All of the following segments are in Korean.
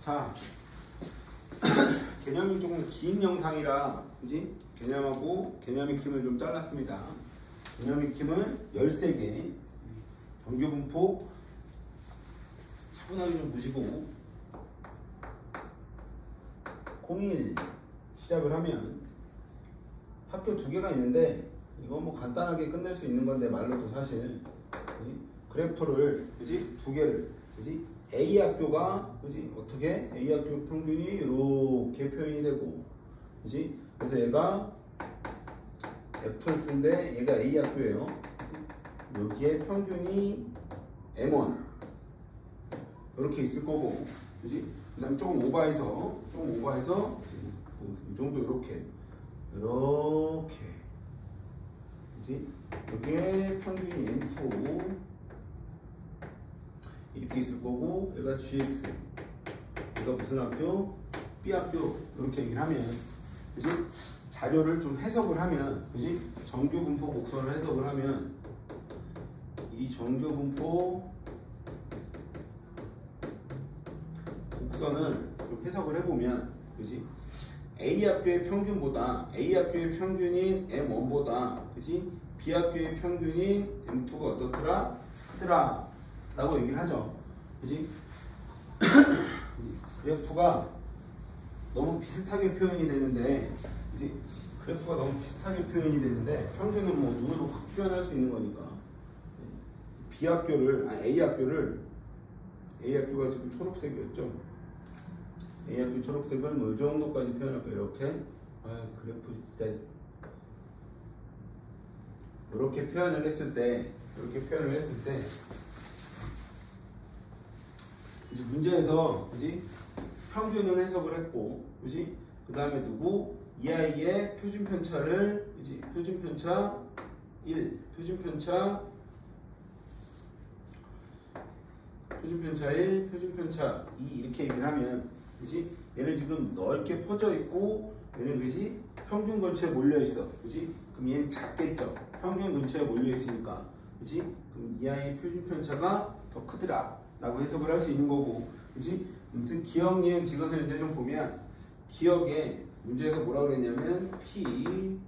자, 개념이 조금 긴 영상이라, 그지? 개념하고 개념 익힘을 좀 잘랐습니다. 개념 익힘은 13개, 정규분포 차분하게 좀 보시고, 01 시작을 하면 학교 2개가 있는데, 이거 뭐 간단하게 끝낼 수 있는 건데, 말로도 사실. 그래프를, 그지? 2개를, 그지? A 학교가, 그지? 어떻게? A 학교 평균이 이렇게 표현이 되고, 그지? 그래서 얘가 fx인데 얘가 A 학교예요. 여기에 평균이 M1 이렇게 있을 거고, 그지? 그 다음에 조금 오버해서 이 정도 이렇게 그지? 여기에 평균이 M2 이렇게 있을 거고, 얘가 GX, 얘가 무슨 학교? B 학교. 이렇게 얘기를 하면, 그지? 자료를 좀 해석을 하면, 그지? 정규분포 곡선을 해석을 하면, 이 정규분포 곡선을 좀 해석을 해보면, 그지? A 학교의 평균보다, A 학교의 평균인 M1보다, 그지? B 학교의 평균인 M2가 어떻더라? 크더라 라고 얘기를 하죠. 그지? 그래프가 너무 비슷하게 표현이 되는데, 그지? 그래프가 너무 비슷하게 표현이 되는데, 평균은 뭐 눈으로 확 표현할 수 있는 거니까. B 학교를, A 학교가 지금 초록색이었죠. A 학교 초록색은 뭐 이 정도까지 표현할 거예요. 이렇게. 그래프 진짜. 이렇게 표현을 했을 때, 이제 문제에서, 그지? 평균은 해석을 했고, 그지? 그 다음에 누구? 이 아이의 표준편차를, 그지? 표준편차 1, 표준편차 1, 표준편차 2 이렇게 얘기를 하면, 그지? 얘는 지금 넓게 퍼져 있고, 얘는 그지? 평균 근처에 몰려 있어, 그지? 그럼 얘는 작겠죠? 평균 근처에 몰려 있으니까, 그지? 그럼 이 아이의 표준편차가 더 크더라 라고 해석을 할 수 있는 거고, 그치? 아무튼 기억, 이행, 지것을 이제 좀 보면, 기억에 문제에서 뭐라 그랬냐면, P,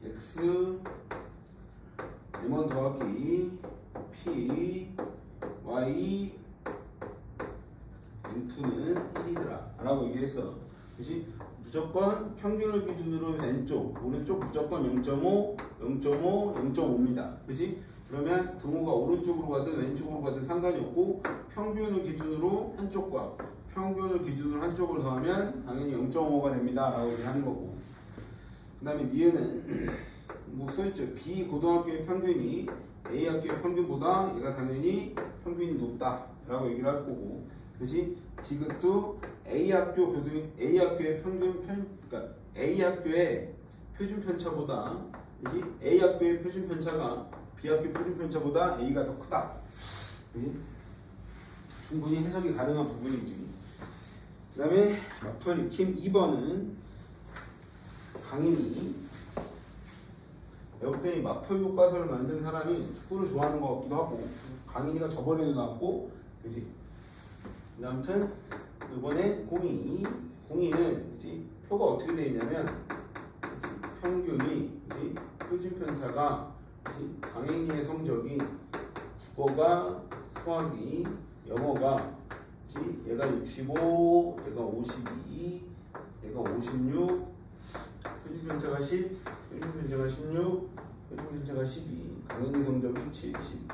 X, M1 더하기 P, Y, M2는 1이더라 라고 얘기했어. 그치? 무조건 평균을 기준으로 왼쪽, 오른쪽 무조건 0.5, 0.5, 0.5입니다. 그치? 그러면 등호가 오른쪽으로 가든 왼쪽으로 가든 상관이 없고, 평균을 기준으로 한쪽과 평균을 기준으로 한쪽을 더하면 당연히 0.5가 됩니다 라고 얘기하는 거고, 그 다음에 니은은 뭐 써있죠. B 고등학교의 평균이 A 학교의 평균보다 얘가 당연히 평균이 높다 라고 얘기를 할 거고, 그렇지? 디귿도 A 학교의 그러니까 A 학교의 표준편차보다, 그렇지? A 학교의 표준편차가 B 학교 표준편차보다 A가 더 크다. 그치? 충분히 해석이 가능한 부분이지. 그 다음에 마플 익힘 2번은 강인이. 내가 볼 때 마플 교과서를 만든 사람이 축구를 좋아하는 것 같기도 하고, 강인이가 저번에도 나왔고, 그지? 아무튼 이번에 공이는 그지? 표가 어떻게 되어 있냐면, 그지? 평균이, 그지? 표준편차가, 그지? 강인이의 성적이 국어가, 수학이, 영어가, 그지? 얘가 65, 얘가 52, 얘가 56, 표준편차가 10, 표준편차가 16, 표준편차가 12, 강인이 성적이 70.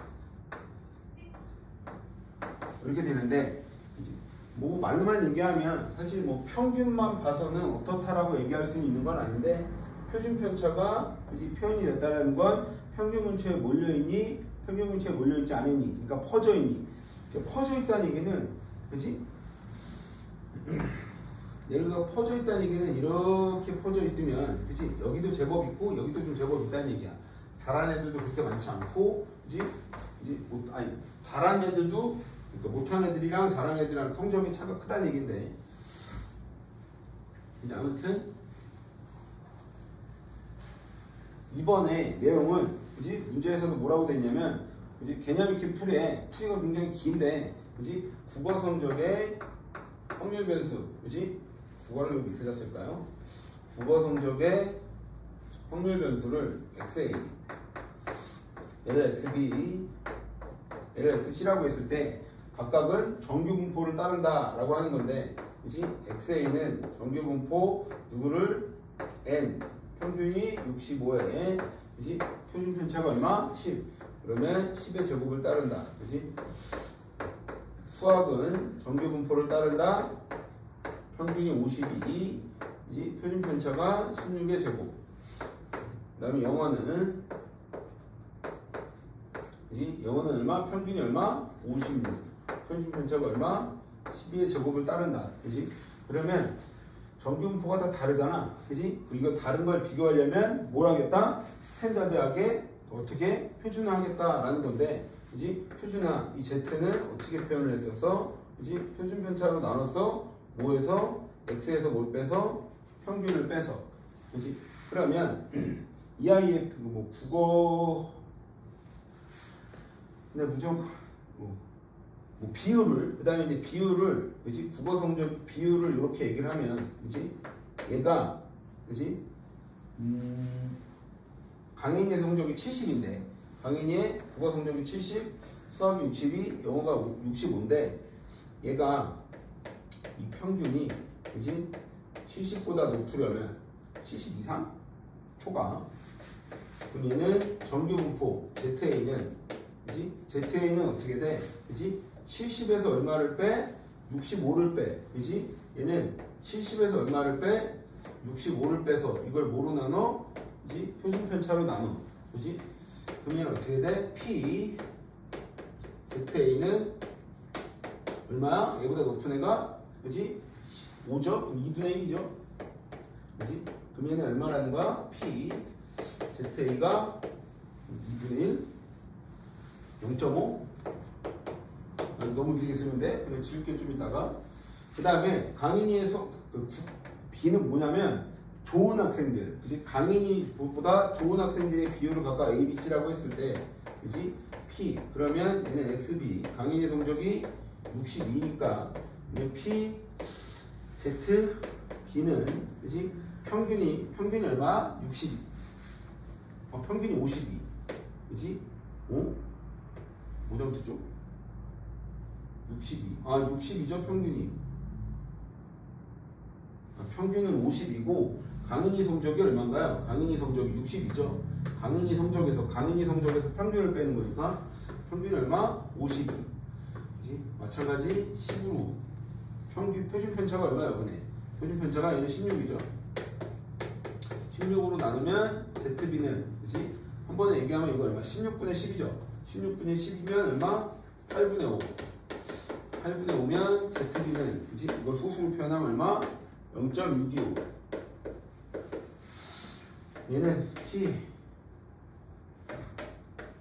이렇게 되는데, 뭐 말로만 얘기하면 사실 뭐 평균만 봐서는 어떻다라고 얘기할 수는 있는 건 아닌데, 표준편차가 그지 표현이 됐다는 건 평균 근처에 몰려있니, 평균 근처에 몰려있지 않으니, 그러니까 퍼져있니. 퍼져 있다는 얘기는, 그지? 예를 들어 퍼져 있다는 얘기는 이렇게 퍼져 있으면, 그지? 여기도 제법 있고 여기도 좀 제법 있다는 얘기야. 잘하는 애들도 그렇게 많지 않고, 그지? 잘하는 애들도, 그러니까 못하는 애들이랑 잘하는 애들이랑 성적이 차가 크다는 얘기인데, 아무튼 이번에 내용은, 그지? 문제에서도 뭐라고 돼 있냐면, 그지? 개념 익힌 풀이가 굉장히 긴데, 그지? 국어 성적에 확률 변수, 그지? 국어를 밑에다 쓸까요? 국어 성적의 확률 변수를 XA, 얘를 XB, 얘를 XC라고 했을 때 각각은 정규 분포를 따른다라고 하는 건데, 그지? XA는 정규 분포 누구를 N, 평균이 65에, 그지? 표준 편차가 얼마? 10. 그러면 10의 제곱을 따른다, 그지? 수학은 정규 분포를 따른다. 평균이 52, 그지? 표준 편차가 16의 제곱. 그 다음에 영어는, 그지? 영어는 얼마? 평균이 얼마? 56. 표준 편차가 얼마? 12의 제곱을 따른다, 그지? 그러면 정규 분포가 다 다르잖아, 그지? 이거 다른 걸 비교하려면 뭘 하겠다? 스탠다드하게 어떻게 표준화하겠다라는 건데, 그지? 표준화, 이 Z는 어떻게 표현을 했었어? 그지? 표준 편차로 나눠서 뭐에서? X에서 뭘 빼서? 평균을 빼서, 그지? 그러면 이 아이의 뭐 국어, 근데 무조건 뭐 비율을, 그 다음에 이제 비율을, 그지? 국어 성적 비율을 이렇게 얘기를 하면, 그지? 얘가, 그지? 강인의 성적이 70인데, 강인이의 국어 성적이 70, 수학이 62, 영어가 65인데, 얘가 이 평균이, 그지? 70보다 높으려면 70 이상? 초과. 그럼 얘는 정규 분포, ZA는, 그지? ZA는 어떻게 돼? 그지? 70에서 얼마를 빼? 65를 빼. 그지? 얘는 70에서 얼마를 빼? 65를 빼서 이걸 뭐로 나눠? 그지? 표준 편차로 나눠. 그지? 그러면 어떻게 돼? P ZA는 얼마야? 얘보다 높은 애가, 그지? 5죠? 그럼 2분의 1이죠? 그지? 그럼 얘는 얼마라는 거야? P ZA가 2분의 1 0.5. 너무 길게 쓰면 돼. 그냥 지울게 좀 이따가. 그 다음에 강인이에서 B는 뭐냐면 좋은 학생들, 그지? 강인이보다 좋은 학생들의 비율을 각각 A, B, C라고 했을 때, 그지? P 그러면 얘는 XB, 강인의 성적이 62니까 P Z B는, 그지? 평균이 얼마? 62. 평균이 52, 그지? 5점 듣죠? 62. 62죠, 평균이. 평균은 50이고, 강인이 성적이 얼마인가요? 강인이 성적이 62죠. 강인이 성적에서 평균을 빼는 거니까, 평균이 얼마? 52. 그치? 마찬가지 10으로. 표준 편차가 얼마야, 이번에? 표준 편차가 얘는 16이죠. 16으로 나누면, ZB는, 그치? 한 번에 얘기하면 이거 얼마? 16분의 10이죠. 16분의 10이면 얼마? 8분의 5. 8분의 5면 ZB는, 그치? 이걸 소수로 표현하면 얼마? 0.625. 얘는 P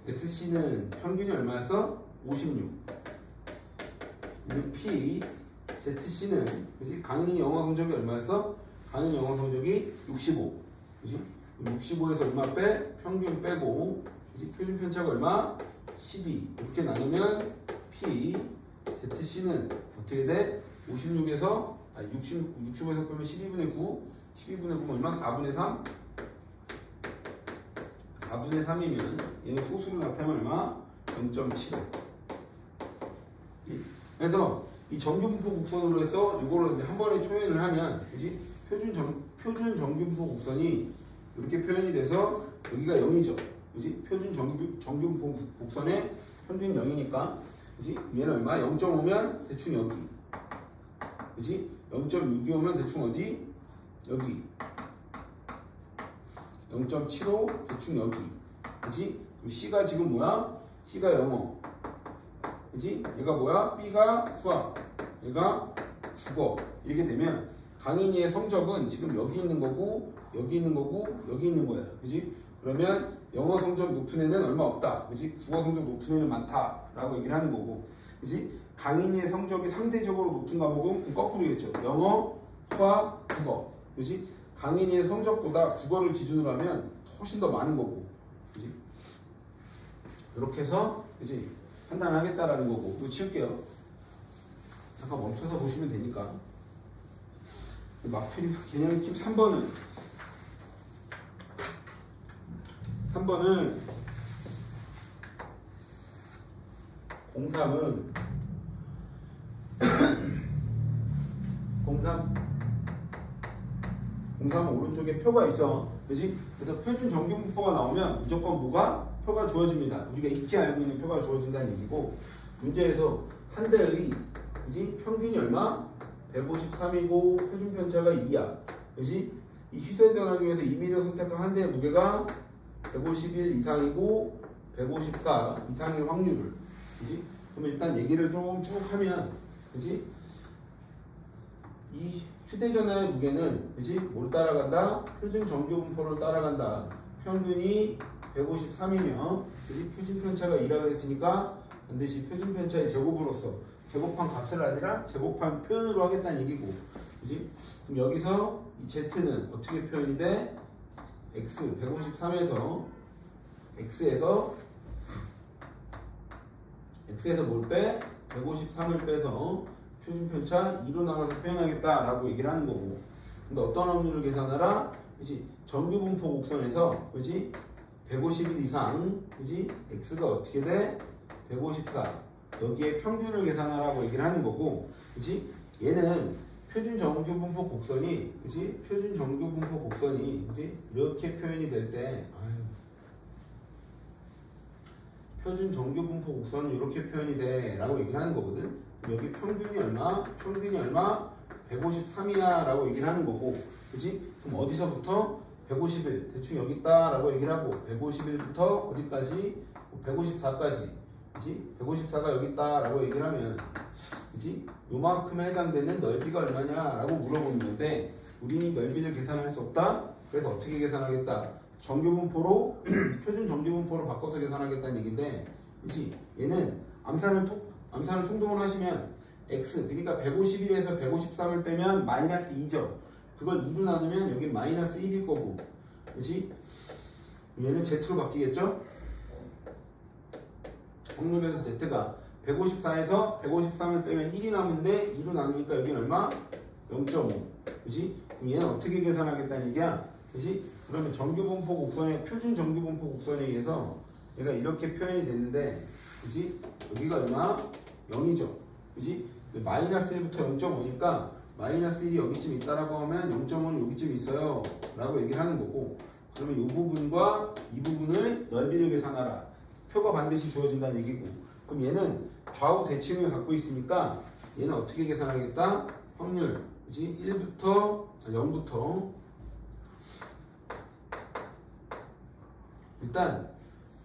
XC는 평균이 얼마였어? 56. 얘는 P ZC는, 그치? 강인이 영어 성적이 얼마였어? 강인이 영어 성적이 65. 그치? 65에서 얼마 빼? 평균 빼고, 그치? 표준 편차가 얼마? 12. 이렇게 나누면 P ZC는 어떻게 돼? 56에서 65에서 빼면 12분의 9, 12분의 9면 얼마? 4분의 3? 4분의 3이면 얘는 소수로 나타나면 얼마? 0.75. 그래서 이 정규분포 곡선으로 해서 이거를 한 번에 표현을 하면, 그지? 표준 정규분포 곡선이 이렇게 표현이 돼서 여기가 0이죠. 그지? 표준 정규분포 곡선의 평균 0이니까, 그지? 얘는 얼마? 0.5면 대충 여기. 그지? 0.625면 대충 어디? 여기. 0.75 대충 여기. 그지? 그럼 C가 지금 뭐야? C가 영어. 그지? 얘가 뭐야? B가 수학. 얘가 국어. 이렇게 되면 강인이의 성적은 지금 여기 있는 거고, 여기 있는 거고, 여기 있는 거야. 그지? 그러면 영어 성적 높은 애는 얼마 없다. 그지? 국어 성적 높은 애는 많다. 라고 얘기를 하는 거고. 그지? 강인이의 성적이 상대적으로 높은 과목은 거꾸로겠죠. 영어, 수학, 국어. 그지? 강인이의 성적보다 국어를 기준으로 하면 훨씬 더 많은 거고. 그지? 이렇게 해서, 그지? 판단하겠다라는 거고. 이거 치울게요. 잠깐 멈춰서 보시면 되니까. 막투리 개념 팁 3번은 03은 03은 오른쪽에 표가 있어. 그렇지? 그래서 표준 정규 분포가 나오면 무조건 뭐가? 표가 주어집니다. 우리가 익히 알고 있는 표가 주어진다는 얘기고, 문제에서 한 대의 그렇지? 평균이 얼마? 153이고 표준 편차가 2야. 그렇지? 이 휴대전화 중에서 이미를 선택한 한 대의 무게가 151 이상이고 154 이상의 확률을. 그렇지? 그럼 일단 얘기를 좀 쭉 하면, 그렇지? 이 휴대전화의 무게는, 그렇지? 뭘 따라간다? 표준 정규 분포를 따라간다. 평균이 153이면, 그렇지? 표준 편차가 2라고 했으니까 반드시 표준 편차의 제곱으로서 제곱한 값을 아니라 제곱한 표현으로 하겠다는 얘기고, 그렇지? 그럼 여기서 이 Z는 어떻게 표현이 돼? X 153에서 X에서 뭘 빼? 153을 빼서 표준 편차 2로 나눠서 표현하겠다라고 얘기를 하는 거고. 근데 어떤 확률을 계산하라? 그렇지? 정규 분포 곡선에서, 그렇지? 151 이상, 그렇지? X가 어떻게 돼? 154. 여기에 평균을 계산하라고 얘기를 하는 거고, 그렇지? 얘는 표준 정규 분포 곡선이, 그렇지? 표준 정규 분포 곡선이, 그렇지? 이렇게 표현이 될 때, 표준 정규 분포 곡선은 이렇게 표현이 돼 라고 얘기를 하는 거거든. 여기 평균이 얼마? 153이야 라고 얘기를 하는 거고, 그치? 그럼 어디서부터? 151 대충 여기 있다 라고 얘기를 하고, 151부터 어디까지? 154까지, 그치? 154가 여기 있다 라고 얘기를 하면, 그치? 요만큼에 해당되는 넓이가 얼마냐 라고 물어보는 건데, 우리는 넓이를 계산할 수 없다. 그래서 어떻게 계산하겠다? 정규 분포로 표준 정규 분포로 바꿔서 계산하겠다는 얘기인데, 그치? 얘는 암산을 총동원 하시면 x, 그러니까 151에서 153을 빼면 마이너스 2죠. 그걸 2로 나누면 여기 마이너스 1일 거고, 그치? 얘는 z로 바뀌겠죠? 확률에서 z가 154에서 153을 빼면 1이 남는데 2로 나누니까 여기는 얼마? 0.5. 그치? 그럼 얘는 어떻게 계산하겠다는 얘기야? 그치? 그러면 정규 분포 곡선의 표준 정규 분포 곡선에 의해서 얘가 이렇게 표현이 됐는데, 그치? 여기가 얼마? 0이죠. 그치? 마이너스 1부터 0.5니까 마이너스 1이 여기쯤 있다라고 하면 0.5는 여기쯤 있어요 라고 얘기를 하는 거고, 그러면 이 부분과 이 부분을 넓이를 계산하라. 표가 반드시 주어진다는 얘기고, 그럼 얘는 좌우 대칭을 갖고 있으니까 얘는 어떻게 계산하겠다? 확률, 그치? 1부터 0부터 일단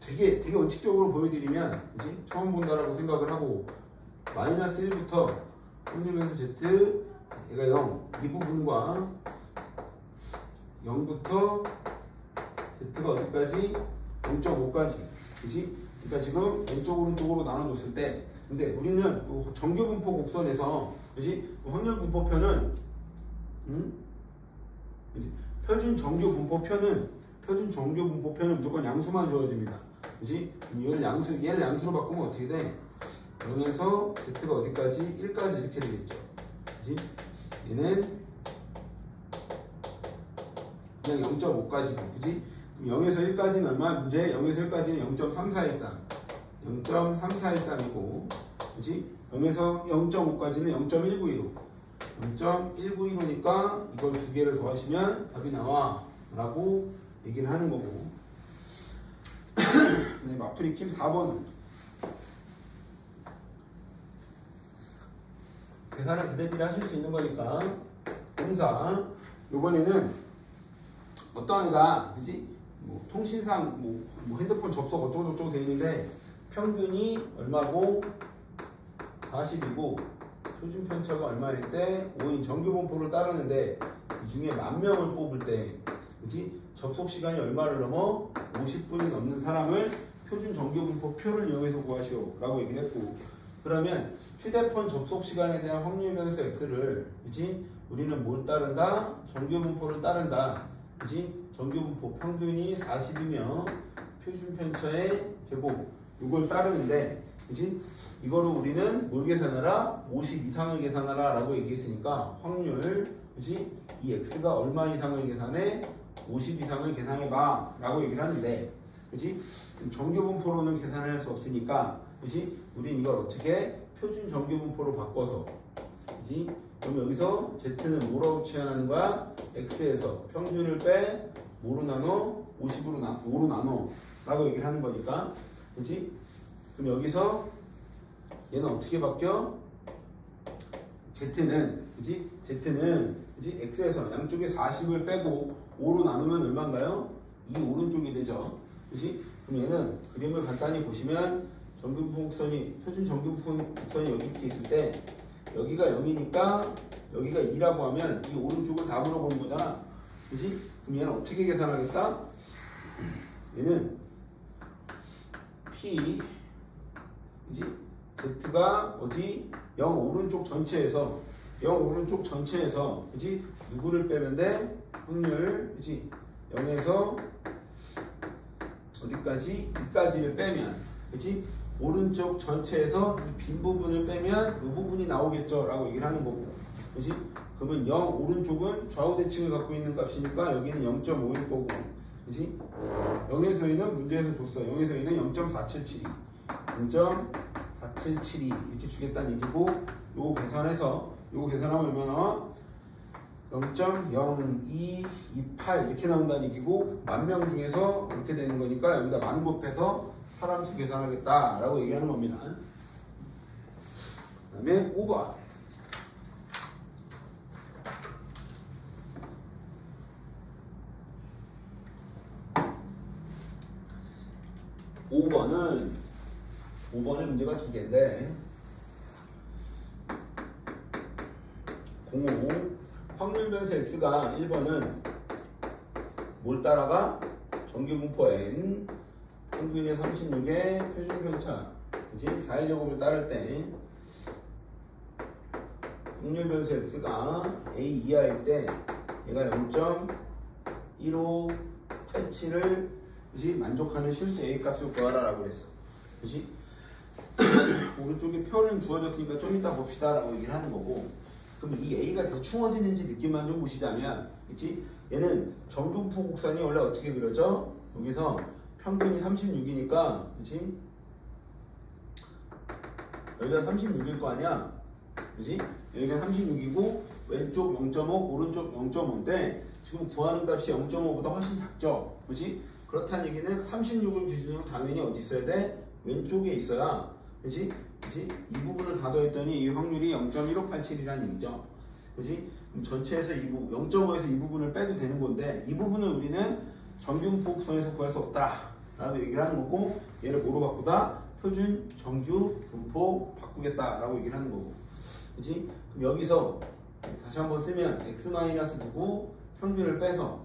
되게 원칙적으로 보여드리면, 그치? 처음 본다라고 생각을 하고, 마이너스 1부터 확률변수 Z 얘가 0, 이 부분과 0부터 Z가 어디까지? 0.5까지. 그치? 그러니까 지금 왼쪽 오른쪽으로 나눠줬을 때, 근데 우리는 정규 분포 곡선에서, 그치? 확률 분포표는 그치? 표준 정규 분포표는 무조건 양수만 주어집니다. 그치? 얘를 양수로 바꾸면 어떻게 돼? 0에서 Z가 어디까지? 1까지 이렇게 되겠죠. 그치? 얘는 그냥 0.5까지. 그치? 그럼 0에서 1까지는 얼마? 문제? 0에서 1까지는 0.3413. 0.3413이고, 그치? 0에서 0.5까지는 0.192로. 0.192로니까 이걸 두 개를 더하시면 답이 나와. 라고 얘기를 하는 거고. 네, 마프리 킴 4번은 계산을 그대들이 하실 수 있는 거니까 공사. 요번에는 어떤 애가, 그치? 뭐 통신상 뭐 핸드폰 접속 어쩌고저쩌고 되어 있는데 평균이 얼마고 40이고 표준 편차가 얼마일 때 5인 정규 분포를 따르는데 이 중에 10,000명을 뽑을 때, 그치? 접속 시간이 얼마를 넘어? 50분이 넘는 사람을 표준 정규 분포 표를 이용해서 구하시오 라고 얘기를 했고, 그러면 휴대폰 접속 시간에 대한 확률 변수 x를, 그치? 우리는 뭘 따른다? 정규 분포를 따른다. 그치? 정규 분포 평균이 40이면 표준 편차의 제곱, 이걸 따르는데, 그치? 이거를 우리는 뭘 계산하라? 50 이상을 계산하라 라고 얘기했으니까 확률 그치? 이 x가 얼마 이상을 계산해? 50 이상을 계산해봐 라고 얘기를 하는데, 그치? 정규분포로는 계산을 할 수 없으니까, 그치? 우린 이걸 어떻게 표준 정규분포로 바꿔서, 그치? 그럼 여기서 z는 뭐라고 취하는 거야? x에서 평균을 빼 뭐로 나눠? 5로 나눠 라고 얘기를 하는 거니까, 그치? 그럼 여기서 얘는 어떻게 바뀌어? z는, 그치? z는, 그치? x에서 양쪽에 40을 빼고 5로 나누면 얼마인가요? 이 오른쪽이 되죠. 그치? 그럼 얘는 그림을 간단히 보시면 정규분포 곡선이, 표준 정규분포 곡선이 여기 이렇게 있을 때 여기가 0이니까 여기가 2라고 하면 이 오른쪽을 다 물어보는 거잖아. 그치? 그럼 얘는 어떻게 계산하겠다? 얘는 P, 그치? Z가 어디? 0 오른쪽 전체에서, 0 오른쪽 전체에서, 그치? 누구를 빼면 돼? 확률, 그치? 0에서 어디까지? 2까지를 빼면, 그치? 오른쪽 전체에서 이 빈 부분을 빼면 이 부분이 나오겠죠 라고 얘기를 하는 거고, 그치? 그러면 0 오른쪽은 좌우 대칭을 갖고 있는 값이니까 여기는 0.5일 거고, 그치? 0에서 2는 문제에서 줬어. 0에서 2는 0.477이 0.477이 이렇게 주겠다는 얘기고, 요거 계산해서, 요거 계산하면 얼마 나와? 0.0228 이렇게 나온다는 얘기고, 10,000명 중에서 이렇게 되는 거니까 여기다 10,000 곱해서 사람 수 계산하겠다 라고 얘기하는 겁니다. 그 다음에 5번. 5번의 문제가 두 개인데, 05 확률 변수 x가 1번은 뭘 따라가? 정규분포 n 평균의 36의 표준 편차, 그치? 4의 제곱을 따를 때 확률 변수 x가 a 이하일 때 얘가 0.1587을, 그치? 만족하는 실수 a 값을 구하라 라고 그랬어. 그치? 오른쪽에 표는 주어졌으니까 좀 이따 봅시다 라고 얘기를 하는 거고, 그럼 이 a가 대충 어디 있는지 느낌만 좀 보시자면, 그치? 얘는 정규분포 곡선이 원래 어떻게 그려져? 여기서 평균이 36이니까, 그치? 여기가 36일 거 아니야? 그치? 여기가 36이고 왼쪽 0.5 오른쪽 0.5인데 지금 구하는 값이 0.5보다 훨씬 작죠? 그치? 그렇다는 얘기는 36을 기준으로 당연히 어디 있어야 돼? 왼쪽에 있어야, 그치? 그치? 이 부분을 다 더했더니 이 확률이 0.1587이라는 얘기죠. 그치? 그럼 전체에서 0.5에서 이 부분을 빼도 되는 건데, 이 부분을 우리는 정규분포 곡선에서 구할 수 없다 라고 얘기를 하는 거고, 얘를 뭐로 바꾸다? 표준 정규분포 바꾸겠다 라고 얘기를 하는 거고, 그치? 그럼 여기서 다시 한번 쓰면 x 마이너스 누구? 평균을 빼서,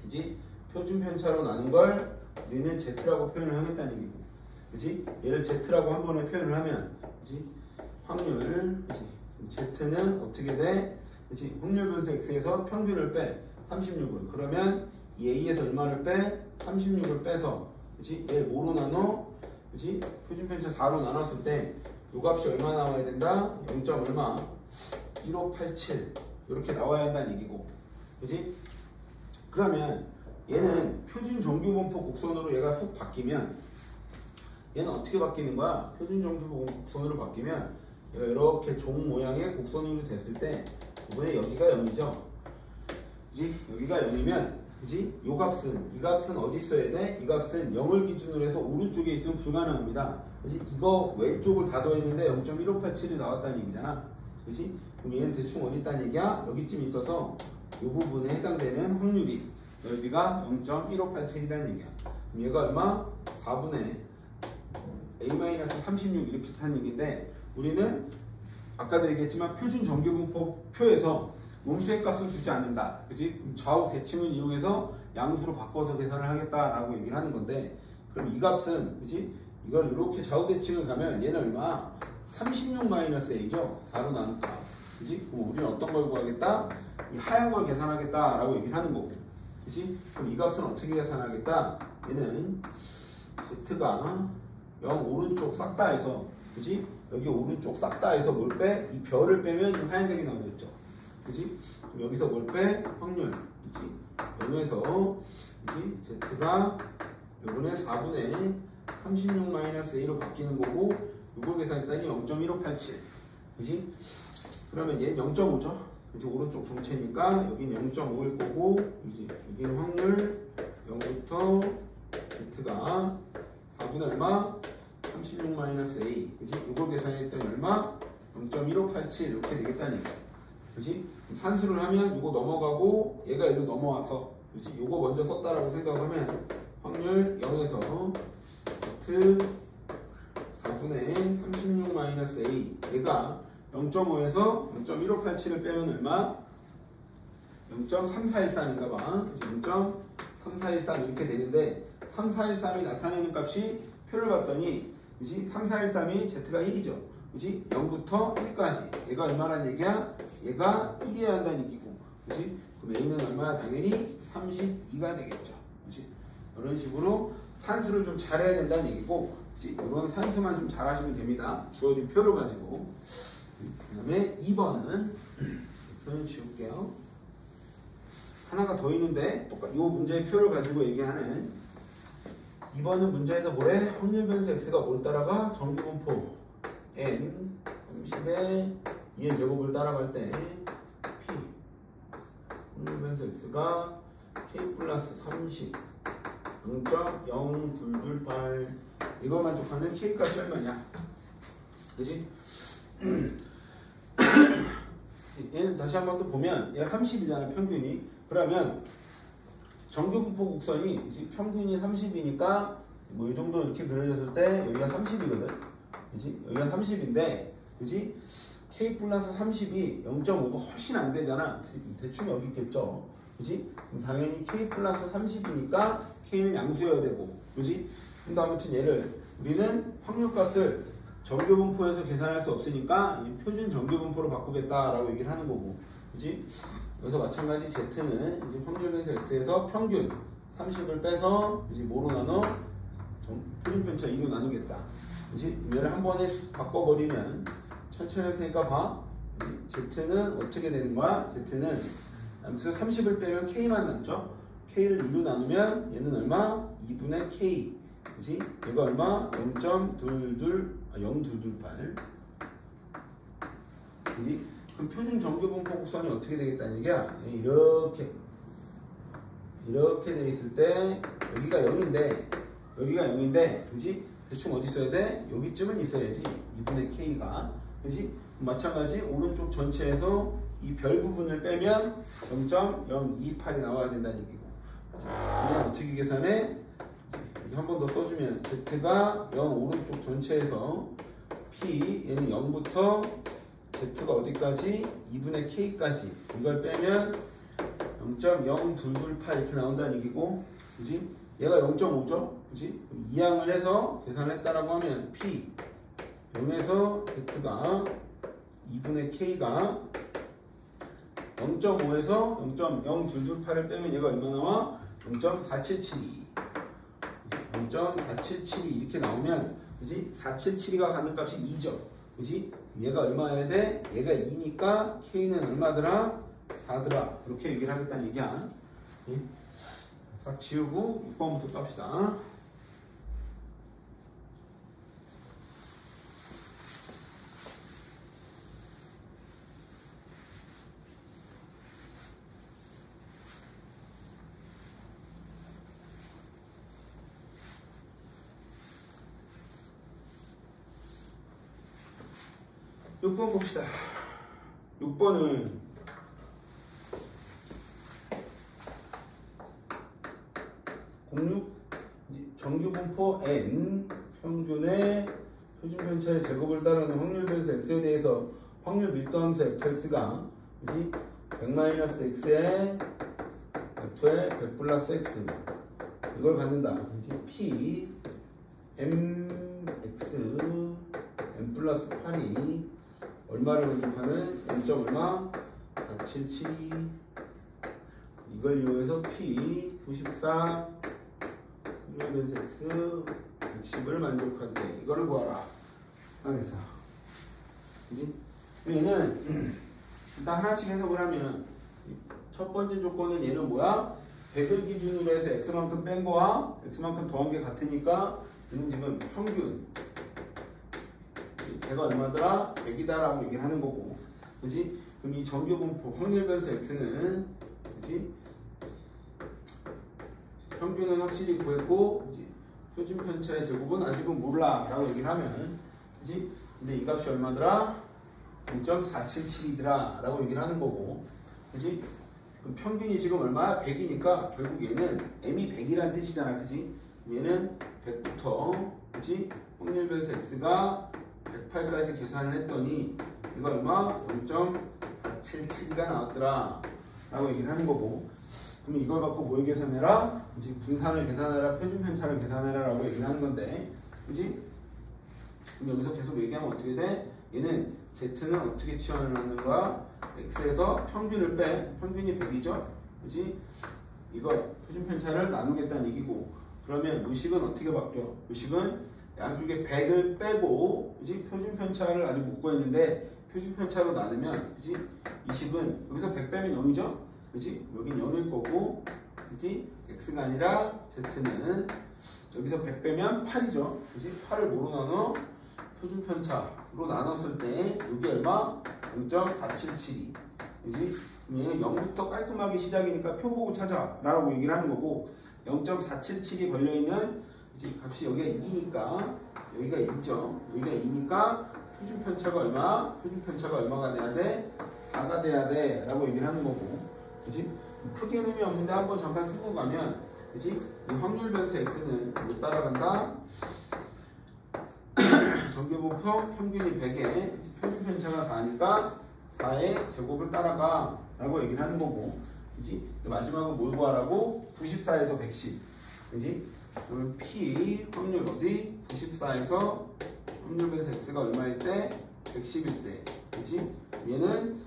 그치? 표준 편차로 나눈 걸 우리는 z라고 표현을 하겠다는 얘기고, 그치? 얘를 z라고 한 번에 표현을 하면, 그치? 확률, 그치? z는 어떻게 돼? 그치? 확률 변수 x에서 평균을 빼 36을, 그러면 이 a에서 얼마를 빼? 36을 빼서, 그치? 얘 뭐로 나눠? 그치? 표준 편차 4로 나눴을 때 요 값이 얼마 나와야 된다? 0. 얼마? 1587 이렇게 나와야 한다는 얘기고, 그치? 그러면 얘는 표준 정규분포 곡선으로 얘가 훅 바뀌면 얘는 어떻게 바뀌는 거야? 표준 정규분포 곡선으로 바뀌면 얘가 이렇게 종 모양의 곡선으로 됐을 때 이번에 여기가 0이죠? 그치? 여기가 0이면, 그치? 이 값은 어디 있어야 돼? 이 값은 0을 기준으로 해서 오른쪽에 있으면 불가능합니다. 그치? 이거 왼쪽을 다 더했는데 0.1587이 나왔다는 얘기잖아. 그치? 그럼 얘는 대충 어디 있다는 얘기야? 여기쯤 있어서 이 부분에 해당되는 확률이 여기가 0.1587이라는 얘기야. 그럼 얘가 얼마? 4분의 a-36 이렇게 타는 얘기인데, 우리는 아까도 얘기했지만 표준 정규분포 표에서 몸수의 값을 주지 않는다. 그치? 좌우 대칭을 이용해서 양수로 바꿔서 계산을 하겠다라고 얘기를 하는 건데, 그럼 이 값은, 그치? 이걸 이렇게 좌우 대칭을 가면 얘는 얼마? 36-a죠? 4로 나누까. 그치? 그럼 우리는 어떤 걸 구하겠다? 이 하얀 걸 계산하겠다라고 얘기를 하는 거고. 그치? 그럼 이 값은 어떻게 계산하겠다? 얘는 z가 0 오른쪽 싹 다 해서, 그치? 여기 오른쪽 싹 다 해서 뭘 빼? 이 별을 빼면 이 하얀색이 나오겠죠. 그지? 그럼 여기서 뭘 빼? 확률. 그지? 0에서 그지? Z가 요번에 4분의 36-A로 바뀌는 거고 이걸 계산했더니 0.1587. 그지? 그러면 얘는 0.5죠? 그지? 오른쪽 중체니까 여기는 0.5일 거고 그지? 여기는 확률 0부터 Z가 4분의 얼마? 36-A. 그지? 이걸 계산했더니 얼마? 0.1587 이렇게 되겠다는 얘기야. 그지? 산수를 하면 이거 넘어가고 얘가 여기로 넘어와서 그지? 이거 먼저 썼다라고 생각하면 확률 0에서 Z 4분의 36-A 얘가 0.5에서 0.1587을 빼면 얼마? 0.3413인가 봐. 0.3413 이렇게 되는데 3413이 나타내는 값이 표를 봤더니 그지? 3413이 Z가 1이죠. 그지? 0부터 1까지. 얘가 얼마란 얘기야? 얘가 1이어야 한다는 얘기고. 그지? 그럼 A는 얼마나? 당연히 32가 되겠죠. 그지? 이런 식으로 산수를 좀 잘해야 된다는 얘기고, 그지? 이런 산수만 좀 잘하시면 됩니다. 주어진 표를 가지고. 그 다음에 2번은 표는 지울게요. 하나가 더 있는데 이 문제의 표를 가지고 얘기하는 2번은 문제에서 뭐래? 확률 변수 x가 뭘 따라가? 정규분포 n 30에 2의 제곱을 따라갈 때 p 확률 변수 x가 k 플러스 30 0.0228 이거 만족하는 k 값이 얼마냐? 그지? 얘는 다시 한 번 더 보면 얘가 30이잖아 평균이. 그러면 정규분포 곡선이 평균이 30이니까 뭐 이 정도 이렇게 그려졌을 때 여기가 30이거든. 그지? 여기가 30인데, 그지? K 플러스 30이 0.5가 훨씬 안 되잖아. 대충 여기 있겠죠. 그지? 그럼 당연히 K 플러스 30이니까 K는 양수여야 되고, 그지? 근데 아무튼 얘를 우리는 확률값을 정규분포에서 계산할 수 없으니까 표준 정규분포로 바꾸겠다라고 얘기를 하는 거고, 그지? 여기서 마찬가지 Z는 이제 확률 변수 X에서 평균 30을 빼서 이제 뭐로 나눠? 표준 편차 2로 나누겠다. 그지? 얘를 한 번에 바꿔버리면 천천히 할 테니까 봐. Z는 어떻게 되는 거야? Z는 여기서 30을 빼면 K만 남죠? K를 2로 나누면 얘는 얼마? 2분의 K. 그지? 얘가 얼마? 0.2228. 그지? 그럼 표준 정규분포 곡선이 어떻게 되겠다는 얘기야? 이렇게 돼 있을 때 여기가 0인데 그지? 대충 어디 있어야 돼? 여기쯤은 있어야지 2분의 K가. 그지? 마찬가지 오른쪽 전체에서 이 별 부분을 빼면 0.028이 나와야 된다는 얘기고. 그냥 어떻게 계산해? 한 번 더 써주면 Z가 0 오른쪽 전체에서 P 얘는 0부터 Z가 어디까지? 2분의 K까지. 이걸 빼면 0.0228 이렇게 나온다는 얘기고, 그지? 얘가 0.5죠? 그지? 2항을 해서 계산을 했다라고 하면 P 0에서 Z가 2분의 K가 0.5에서 0.0228을 빼면 얘가 얼마 나와? 0.4772 0.477이 이렇게 나오면, 그지? 477이가 가는 값이 2죠. 그지? 얘가 얼마여야 돼? 얘가 2니까 K는 얼마더라? 4더라. 이렇게 얘기를 하겠다는 얘기야. 싹 지우고 6번부터 떱시다. 번 봅시다. 6번은 정규분포 n 평균의 표준편차의 제곱을 따르는 확률 변수 x에 대해서 확률 밀도함수 fx가 그지? 100-x에 f에 100 플러스 x 이걸 갖는다. 그지? p mx n 플러스 8이 얼마를 만족하는 0. 얼마? 477 이걸 이용해서 P 94 확률 변수 X 110을 만족할 때 이거를 구하라 하겠어. 그지? 얘는 일단 하나씩 해석을 하면 첫 번째 조건은 얘는 뭐야? 100을 기준으로 해서 x만큼 뺀 거와 x만큼 더한 게 같으니까 얘는 지금 평균 100가 얼마더라? 100이다 라고 얘기를 하는 거고, 그지? 그럼 이 정규분포 확률 변수 x는, 그지? 평균은 확실히 구했고, 그지? 표준 편차의 제곱은 아직은 몰라 라고 얘기를 하면, 그지? 근데 이 값이 얼마더라? 0.477이더라 라고 얘기를 하는 거고, 그지? 그럼 평균이 지금 얼마야? 100이니까 결국 얘는 m이 100이라는 뜻이잖아, 그지? 얘는 100부터, 그지? 확률 변수 x가 108까지 계산을 했더니 이거 얼마? 0.477가 나왔더라 라고 얘기를 하는 거고, 그럼 이걸 갖고 뭘 계산해라? 이제 분산을 계산해라, 표준 편차를 계산해라 라고 얘기를 하는 건데, 그지? 그럼 여기서 계속 얘기하면 어떻게 돼? 얘는 z는 어떻게 치환을 하는 거야? x에서 평균을 빼, 평균이 100이죠? 그지? 이거 표준 편차를 나누겠다는 얘기고, 그러면 의식은 어떻게 바뀌어? 의식은 양쪽에 100을 빼고, 그지? 표준 편차를 아직 못 구했는데 표준 편차로 나누면, 그지? 20은 여기서 100 빼면 0이죠? 그지? 여긴 0일 거고, 그지? x가 아니라 z는 여기서 100 빼면 8이죠? 그지? 8을 뭐로 나눠? 표준 편차로 나눴을 때 이게 얼마? 0.477이, 그지? 얘는 0부터 깔끔하게 시작이니까 표 보고 찾아 라고 얘기를 하는 거고, 0.477이 걸려있는 이제 값이 여기가 2니까 여기가 2죠. 여기가 2니까 표준 편차가 얼마? 표준 편차가 얼마가 돼야 돼? 4가 돼야 돼 라고 얘기를 하는 거고, 그지? 크게 의미 없는데 한번 잠깐 쓰고 가면, 그지? 이 확률 변수 x는 뭐 따라간다? 정규분포 평균이 100에 표준 편차가 4니까 4의 제곱을 따라가 라고 얘기를 하는 거고, 그지? 마지막은 뭘 구하라고? 94에서 110, 그지? 그러면 P 확률 어디? 94에서 확률 변수 x가 얼마일 때? 110일 때, 그지? 얘는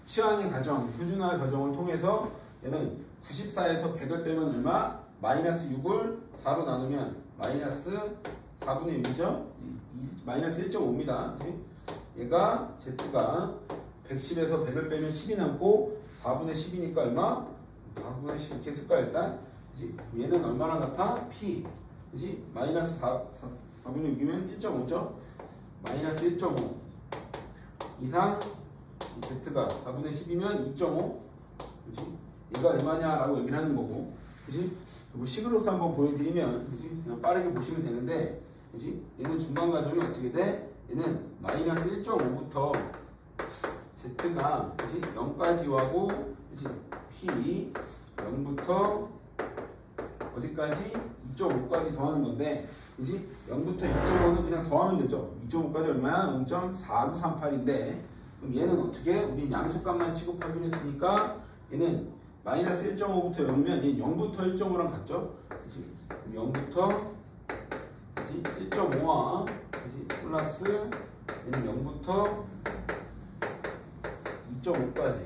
치환의 과정, 표준화의 과정을 통해서 얘는 94에서 100을 빼면 얼마? 마이너스 6을 4로 나누면 마이너스 4분의 6이죠? 마이너스 1.5입니다. 얘가 z가 110에서 100을 빼면 10이 남고 4분의 10이니까 얼마? 4분의 10 이렇게 쓸까 일단? 그치? 얘는 얼마나 같아? P, 그치? 마이너스 4분의 6이면 1.5죠? 마이너스 1.5 이상 z가 4분의 10이면 2.5, 그치? 얘가 얼마냐 라고 얘기를 하는 거고, 그치? 그리고 식으로서 한번 보여드리면, 그치? 그냥 빠르게 보시면 되는데, 그치? 얘는 중간 과정이 어떻게 돼? 얘는 마이너스 1.5부터 z가, 그치? 0까지 하고, 그치? P 0부터 어디까지? 2.5까지 더하는 건데, 그치? 0부터 2.5는 그냥 더하면 되죠. 2.5까지 얼마야? 0.4938인데, 그럼 얘는 어떻게? 우리 양수값만 취급하기로 했으니까 얘는 마이너스 1.5부터 0이면 얘 0부터 1.5랑 같죠? 그치? 0부터 1.5와 플러스 얘는 0부터 2.5까지,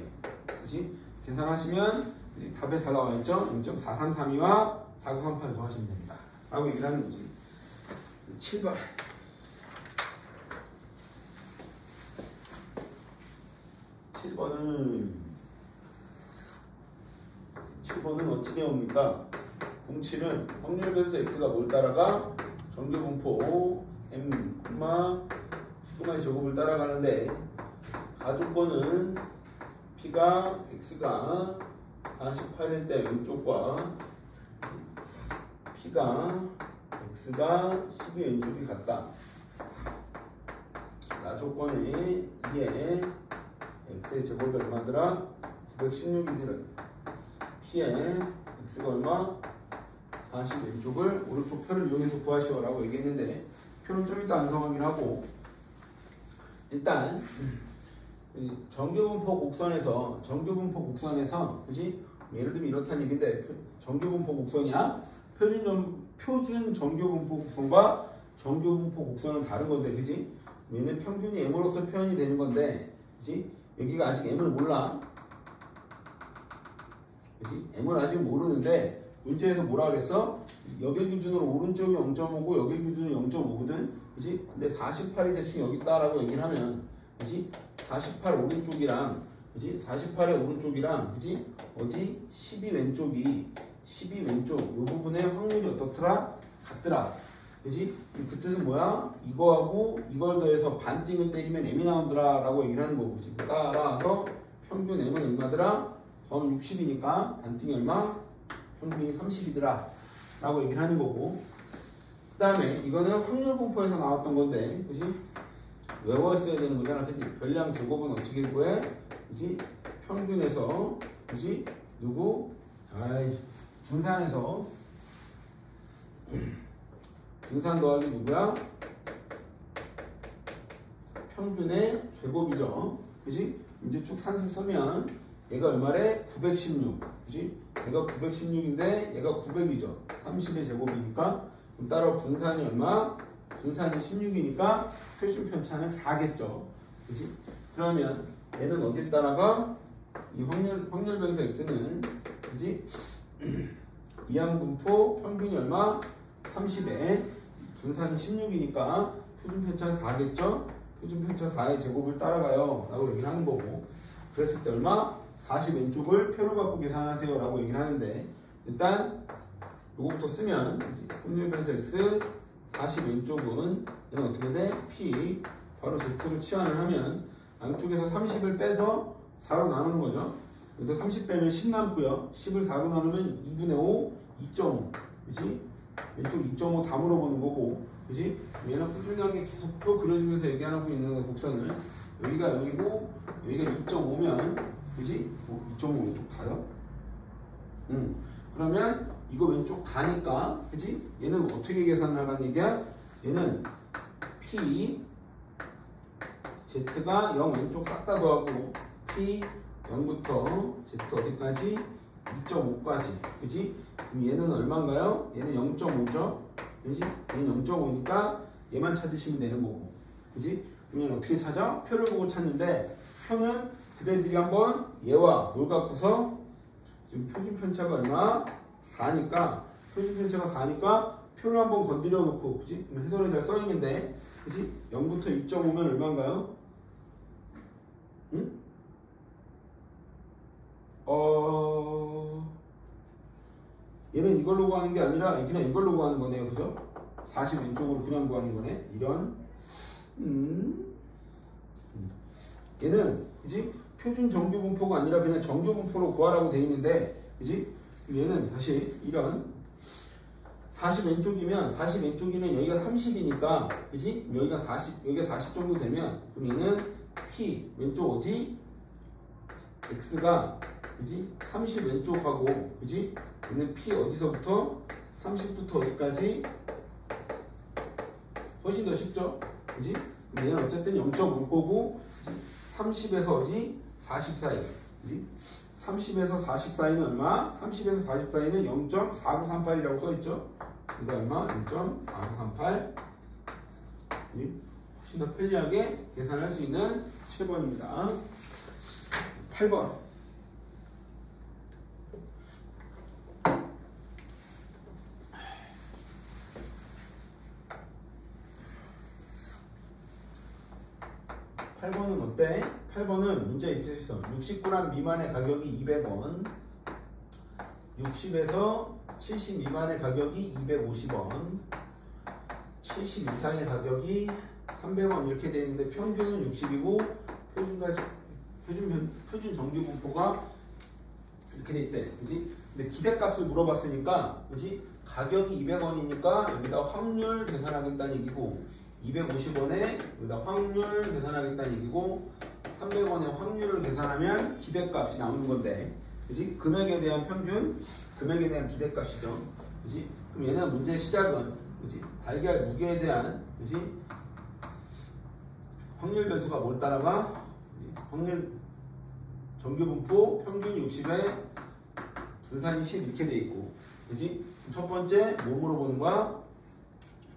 그치? 계산하시면 답에 잘 나와 있죠? 0.4332와 4938을 더하시면 됩니다 라고 얘기를 하는 거지. 7번 7번은 어찌 되옵니까? 07은 확률 변수 x가 뭘 따라가? 정규분포 m, 시그마의 제곱을 따라가는데, 가조건은 p가 x가 48일 때 왼쪽과 p가 x가 10의 왼쪽이 같다. 나조건이 이에 x의 제곱이 얼마더라? 916이더라. p의 x가 얼마? 40 왼쪽을 오른쪽 표를 이용해서 구하시오라고 얘기했는데, 표는 좀 이따 완성하긴 하고, 일단 정규분포 곡선에서 그지? 예를 들면 이렇다는 얘기인데, 정규분포 곡선이야? 표준 정규분포 곡선과 정규분포 곡선은 다른 건데, 그지? 얘는 평균이 m으로서 표현이 되는 건데, 그지? 여기가 아직 m을 몰라. 그지? m을 아직 모르는데, 문제에서 뭐라 그랬어? 여길 기준으로 오른쪽이 0.5고 여길 기준으로 0.5거든? 그지? 근데 48이 대충 여기 있다라고 얘기를 하면, 그지? 48 오른쪽이랑, 그지? 48의 오른쪽이랑, 그지? 어디? 12 왼쪽, 요 부분의 확률이 어떻더라? 같더라. 그지? 그 뜻은 뭐야? 이거하고 이걸 더해서 반띵을 때리면 m이 나오더라 라고 얘기를 하는 거고, 그지? 따라서 평균 m은 얼마더라? 더하면 60이니까 반띵이 얼마? 평균이 30이더라 라고 얘기를 하는 거고, 그 다음에 이거는 확률 분포에서 나왔던 건데, 그지? 외워있어야 되는 거잖아, 그지? 별량 제곱은 어떻게 구해? 그지? 평균에서, 그지? 누구? 분산해서 분산 더하기 누구야? 평균의 제곱이죠. 그지? 이제 쭉 산수 쓰면 얘가 얼마래? 916. 그지? 얘가 916인데 얘가 900이죠. 30의 제곱이니까. 그럼 따라 분산이 얼마? 분산이 16이니까 표준 편차는 4겠죠. 그지? 그러면 얘는 어딜 따라가? 이 확률 변수 x는, 그지? 이항분포 평균이 얼마? 30에 분산이 16이니까 표준 편차는 4겠죠? 표준 편차 4의 제곱을 따라가요 라고 얘기를 하는 거고, 그랬을 때 얼마? 40 왼쪽을 표로 갖고 계산하세요 라고 얘기를 하는데, 일단 요거부터 쓰면 확률 변수 x 40 왼쪽은 얘는 어떻게 돼? p 바로 z로 치환을 하면 양쪽에서 30을 빼서 4로 나누는 거죠. 여기서 30 빼면 10 남고요. 10을 4로 나누면 2분의 5, 2.5. 그지? 왼쪽 2.5 다 물어보는 거고, 그지? 얘는 꾸준하게 계속 또 그려주면서 얘기하고 있는 곡선을, 여기가 여기고 여기가 2.5면, 그지? 2.5 왼쪽 다요? 그러면 이거 왼쪽 다니까, 그지? 얘는 어떻게 계산하라는 얘기야? 얘는 p z가 0 왼쪽 싹 다 더하고 p 0부터 z 어디까지? 2.5까지. 그지? 그럼 얘는 얼마인가요? 얘는 0.5죠? 그지? 얘는 0.5니까 얘만 찾으시면 되는 거고. 그지? 그럼 얘는 어떻게 찾아? 표를 보고 찾는데, 표는 그대들이 한번 얘와 뭘 갖고서, 지금 표준 편차가 얼마? 4니까, 표준 편차가 4니까 표를 한번 건드려 놓고, 그지? 그럼 해설에 잘 써 있는데, 그지? 0부터 2.5면 얼마인가요? 응? 얘는 이걸로 구하는 게 아니라 그냥 이걸로 구하는 거네요. 그죠? 40 왼쪽으로 그냥 구하는 거네. 이런. 얘는, 그지? 표준 정규 분포가 아니라 그냥 정규 분포로 구하라고 돼 있는데, 그지? 얘는 다시 이런 40 왼쪽이면 여기가 30이니까, 그지? 여기가 40 정도 되면, 그럼 얘는 P 왼쪽 어디? X가, 그지? 30 왼쪽하고, 그지? 얘는 P 어디서부터? 30부터 어디까지? 훨씬 더 쉽죠? 그지? 그럼 얘는 어쨌든 0.5일 거고, 30에서 어디? 40 사이. 그지? 30에서 40 사이는 얼마? 30에서 40 사이는 0.4938이라고 써있죠? 이거 얼마? 0.4938. 훨씬 더 편리하게 계산할 수 있는 7번입니다. 8번. (8번은) 어때? 8번은 문제 이렇게 있어. 60g 미만의 가격이 200원, 60에서 70 미만의 가격이 250원, 70 이상의 가격이 300원 이렇게 되어 있는데, 평균은 60이고 표준 정규 분포가 이렇게 돼 있대. 그지? 근데 기대값을 물어봤으니까, 그지? 가격이 200원이니까 여기다 확률 계산하겠다는 얘기고, 250원에 여기다 확률 계산하겠다는 얘기고, 300원에 확률을 계산하면 기대값이 나오는 건데, 그지? 금액에 대한 평균, 금액에 대한 기대값이죠. 그지? 그럼 얘는 문제의 시작은, 그지? 달걀 무게에 대한, 그지? 확률 변수가 뭘 따라가? 확률 정규 분포 평균 60에 분산이 10 이렇게 돼 있고, 그지? 첫 번째 뭐 물어보는 거야?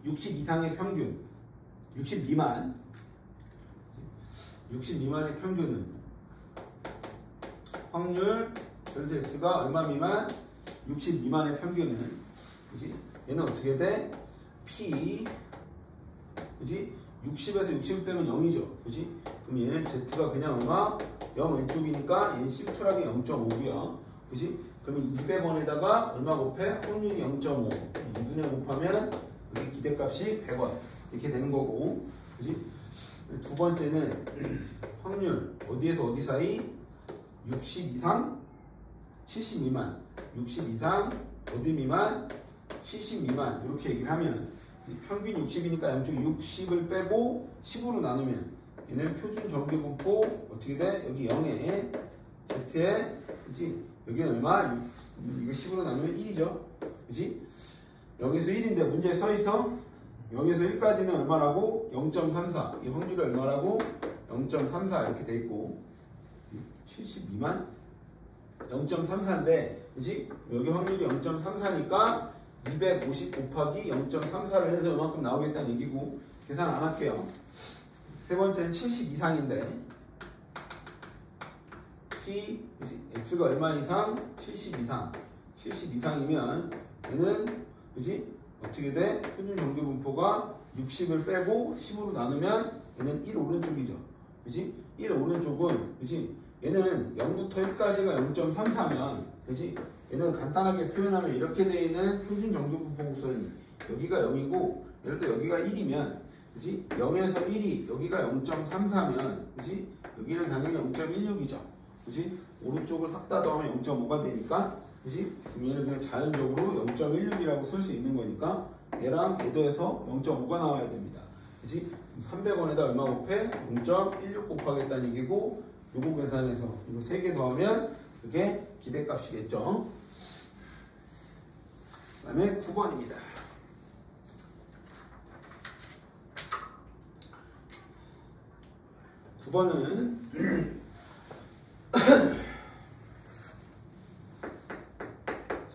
60 이상의 평균, 60 미만, 60 미만의 평균은 확률 변수 x가 얼마 미만? 60 미만의 평균은, 그지? 얘는 어떻게 돼? p, 그지? 60에서 60 빼면 0이죠, 그지? 그럼 얘는 Z가 그냥 얼마? 0 왼쪽이니까 얘는 심플하게 0.5고요. 그지? 그러면 200원에다가 얼마 곱해? 확률이 0.5. 2분의 곱하면 여기 기대값이 100원. 이렇게 되는 거고. 그지? 두 번째는 확률. 어디에서 어디 사이? 60 이상, 70 미만. 60 이상, 어디 미만? 70 미만. 이렇게 얘기를 하면 평균 60이니까 양쪽 60을 빼고 10으로 나누면 얘는 표준 정규 분포 어떻게 돼? 여기 0에 Z에 그치? 여기는 얼마? 이거 10으로 나누면 1이죠. 그치? 여기서 1인데 문제에 써있어? 0에서 1까지는 얼마라고? 0.34. 이 확률이 얼마라고? 0.34 이렇게 돼 있고 70 미만? 0.34인데 그치? 여기 확률이 0.34니까 250 곱하기 0.34를 해서 이만큼 나오겠다는 얘기고 계산 안 할게요. 세 번째는 70 이상인데 P, X가 얼마 이상? 70 이상. 70 이상이면 얘는 그치? 어떻게 돼? 표준 정규 분포가 60을 빼고 10으로 나누면 얘는 1 오른쪽이죠. 그치? 1 오른쪽은 그치? 얘는 0부터 1까지가 0.34면 그치? 얘는 간단하게 표현하면 이렇게 되어 있는 표준 정규 분포 곡선이 여기가 0이고 예를 들어 여기가 1이면 그치? 0에서 1이 여기가 0.34면 그치? 여기는 당연히 0.16이죠. 그치? 오른쪽을 싹 다 더하면 0.5가 되니까 그치? 그럼 얘는 그냥 자연적으로 0.16이라고 쓸 수 있는 거니까 얘랑 얘도 해서 0.5가 나와야 됩니다. 그치? 300원에다 얼마 곱해? 0.16 곱하겠다는 얘기고 요거 계산해서 이거 3개 더하면 그게 기대값이겠죠. 그 다음에 9번입니다. 9번은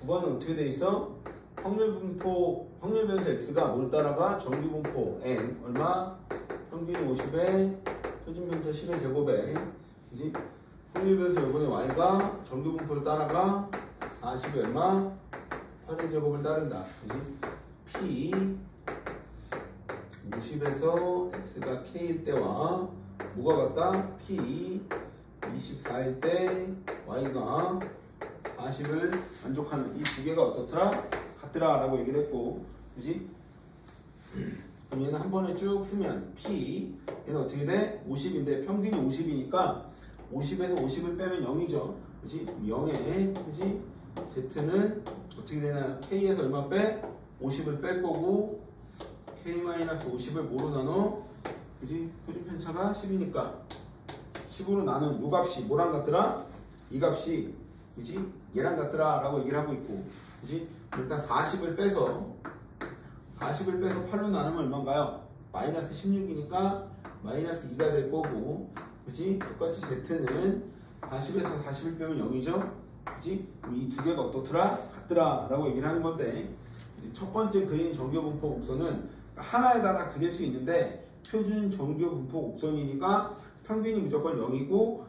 9번은 어떻게 돼 있어? 확률 분포, 확률 변수 x가 뭘 따라가? 정규 분포 n 얼마? 평균 50에 표준 편차 10의 제곱에 그지? 확률 변수 요번에 y가 정규 분포를 따라가 40이 얼마? 8의 제곱을 따른다. 그지? p 50에서 x가 k일 때와 뭐가 같다? p 24일 때 y가 40을 만족하는 이 두 개가 어떻더라? 같더라 라고 얘기를 했고 그지? 그럼 얘는 한 번에 쭉 쓰면 p 얘는 어떻게 돼? 50인데 평균이 50이니까 50에서 50을 빼면 0이죠 그지? 0에 그지? z는 어떻게 되나? k에서 얼마 빼? 50을 뺄 거고 k-50을 뭐로 나눠? 그지? 표준 편차가 10이니까 10으로 나눈 요 값이 뭐랑 같더라? 이 값이 그지? 얘랑 같더라 라고 얘기를 하고 있고 그지? 일단 40을 빼서 8로 나누면 얼마인가요? 마이너스 16이니까 마이너스 2가 될 거고 그지? 똑같이 z는 40에서 40을 빼면 0이죠? 그지? 그럼 이 두 개가 어떻더라? 같더라 라고 얘기를 하는 건데 첫 번째 그린 정규 분포 곡선은 하나에다 다 그릴 수 있는데 표준 정규 분포 곡선이니까 평균이 무조건 0이고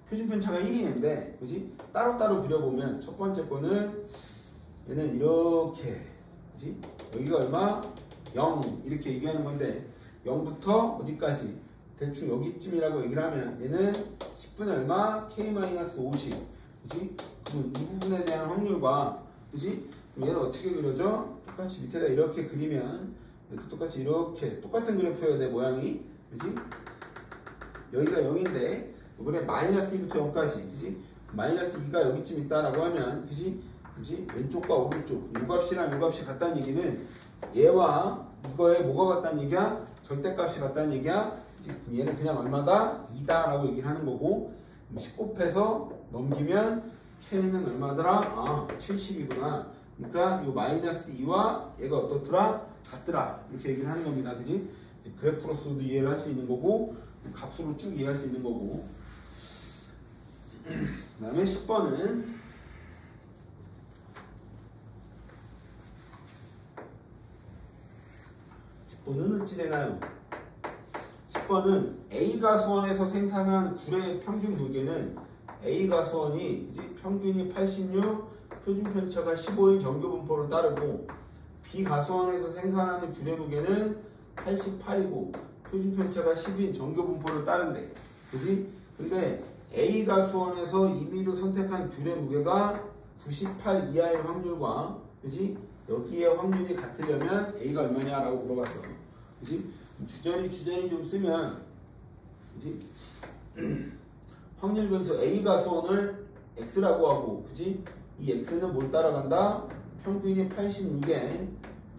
표준 편차가 1이는데 그지? 따로따로 그려보면 첫 번째 거는 얘는 이렇게 그지? 여기가 얼마? 0 이렇게 얘기하는 건데 0부터 어디까지? 대충 여기쯤이라고 얘기를 하면 얘는 10분의 얼마? k-50 그지? 그럼 이 부분에 대한 확률과 그지? 그럼 얘는 어떻게 그려져? 똑같이 밑에다 이렇게 그리면 얘도 똑같이 이렇게 똑같은 그래프여야 돼 모양이 그지? 여기가 0인데 이번에 마이너스 2부터 0까지 그지? 마이너스 2가 여기쯤 있다라고 하면 그지? 그지? 왼쪽과 오른쪽 요 값이랑 요 값이 같다는 얘기는 얘와 이거에 뭐가 같다는 얘기야? 절대값이 같다는 얘기야? 그럼 얘는 그냥 얼마다? 2다 라고 얘기를 하는 거고 10 곱해서 넘기면 k는 얼마더라? 아 70이구나 그러니까 요 마이너스 2와 얘가 어떻더라? 같더라 이렇게 얘기를 하는 겁니다 그지? 그래프로서도 이해를 할 수 있는 거고 값으로 쭉 이해할 수 있는 거고 그 다음에 10번은 어찌 되나요? 10번은 A가 수원에서 생산한 굴의 평균 무게는 A가 수원이 이제 평균이 86, 표준 편차가 15인 정규 분포를 따르고 B 가수원에서 생산하는 굴의 무게는 88이고 표준 편차가 10인 정교 분포를 따른대. 그지? 근데 A가 수원에서 임의로 선택한 귤의 무게가 98 이하의 확률과, 그지? 여기에 확률이 같으려면 A가 얼마냐라고 물어봤어. 그지? 주저리 좀 쓰면, 그지? 확률 변수 A가 수원을 X라고 하고, 그지? 이 X는 뭘 따라간다? 평균이 86에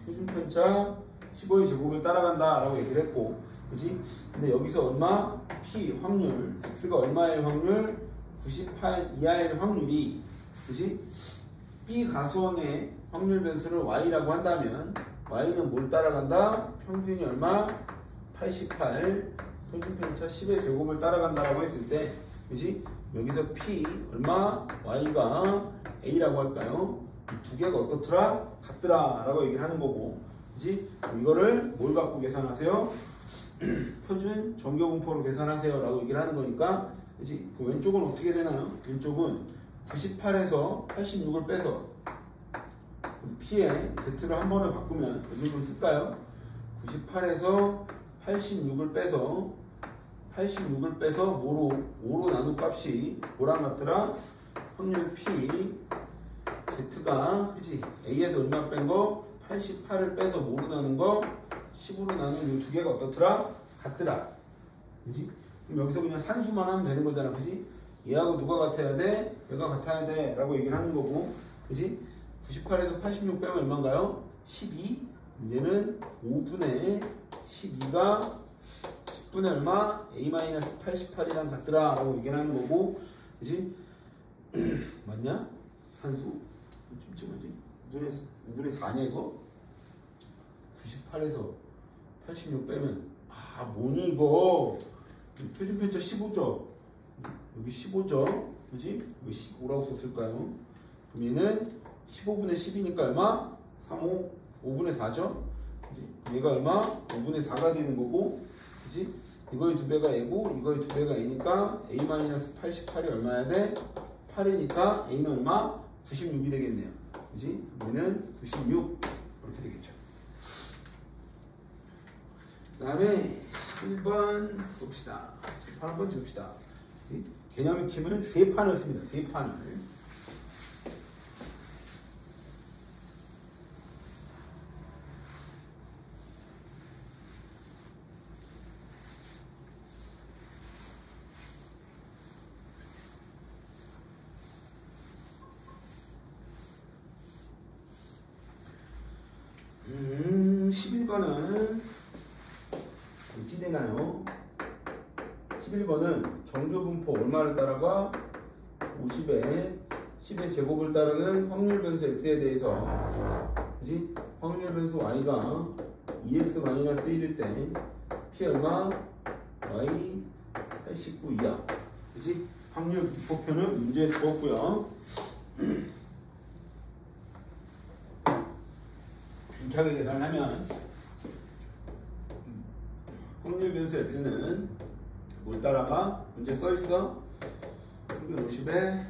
표준 편차 15의 제곱을 따라간다 라고 얘기를 했고, 그지? 근데 여기서 얼마? P 확률, X가 얼마일 확률? 98 이하일 확률이, 그지? B 가수원의 확률 변수를 Y라고 한다면 Y는 뭘 따라간다? 평균이 얼마? 88 표준 편차 10의 제곱을 따라간다라고 했을 때, 그지? 여기서 P 얼마? Y가 A라고 할까요? 이 두 개가 어떻더라? 같더라 라고 얘기를 하는 거고, 그지? 이거를 뭘 갖고 계산하세요? 표준 정교분포로 계산하세요 라고 얘기를 하는 거니까, 그지? 그 왼쪽은 어떻게 되나요? 왼쪽은 98에서 86을 빼서 P에 Z를 한 번을 바꾸면 어느 정도 쓸까요? 98에서 86을 빼서 뭐로? 5로 나눈 값이 뭐랑 같더라? 확률 P Z가, 그치? A에서 얼마 뺀 거? 88을 빼서 뭐로 나눈 거? 10으로 나눈 이 두 개가 어떻더라? 같더라. 그치? 그럼 여기서 그냥 산수만 하면 되는 거잖아. 그치? 얘하고 누가 같아야 돼? 얘가 같아야 돼 라고 얘기를 하는 거고, 그치? 98에서 86 빼면 얼마인가요? 12. 이제는 5분의 12가 10분의 얼마? A-88이랑 같더라 라고 얘기를 하는 거고, 그치? 맞냐? 산수? 뭐지? 5분의 4냐 이거? 98에서 86 빼면, 아 뭐니 이거? 표준 편차 15죠? 여기 15죠? 그치? 왜 15라고 썼을까요? 그럼 얘는 15분의 10이니까 얼마? 5분의 4죠? 그치? 얘가 얼마? 5분의 4가 되는 거고, 그치? 이거의 두 배가 A고 이거의 두 배가 A니까 A-88이 얼마야 돼? 8이니까 A는 얼마? 96이 되겠네요. 그치? 얘는 96 이렇게 되겠죠. 그 다음에 11번 봅시다. 18번 한번 줍시다. 그치? 개념 익힘은 3판을 씁니다. 3판을. 음, 11번은 어찌 되나요? 11번은 정교분포 얼마를 따라가? 50에 10의 제곱을 따르는 확률 변수 x에 대해서, 그치? 확률 변수 y가 2x-1일 때 p 얼마? y 89 이하. 그치? 확률 분포표는 문제에 주었고요. 준차하게 계산하면 확률 변수 x는 뭘 따라가? 문제 써있어? 평균 50에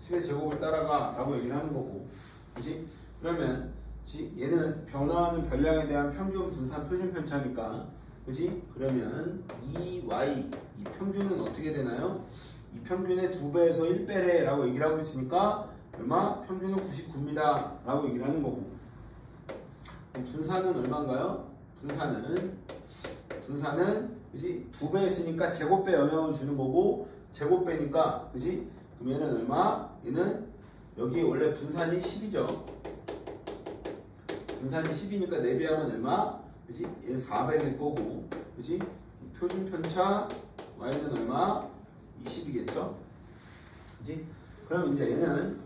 10의 제곱을 따라가 라고 얘기를 하는 거고, 그치? 그러면 그치? 얘는 변화하는 변량에 대한 평균 분산 표준 편차니까, 그치? 그러면 이 y, 이 평균은 어떻게 되나요? 이 평균의 2배에서 1배래 라고 얘기를 하고 있으니까 얼마? 평균은 99입니다 라고 얘기를 하는 거고, 분산은 얼마인가요? 분산은 그치? 2배 했으니까 제곱배 영향을 주는 거고, 제곱배니까, 그치? 그럼 얘는 얼마? 얘는 여기 원래 분산이 10이죠. 분산이 10이니까 4배하면 얼마? 그치? 얘는 4배 될 거고, 그치? 표준 편차 y는 얼마? 20이겠죠? 그치? 그럼 이제 얘는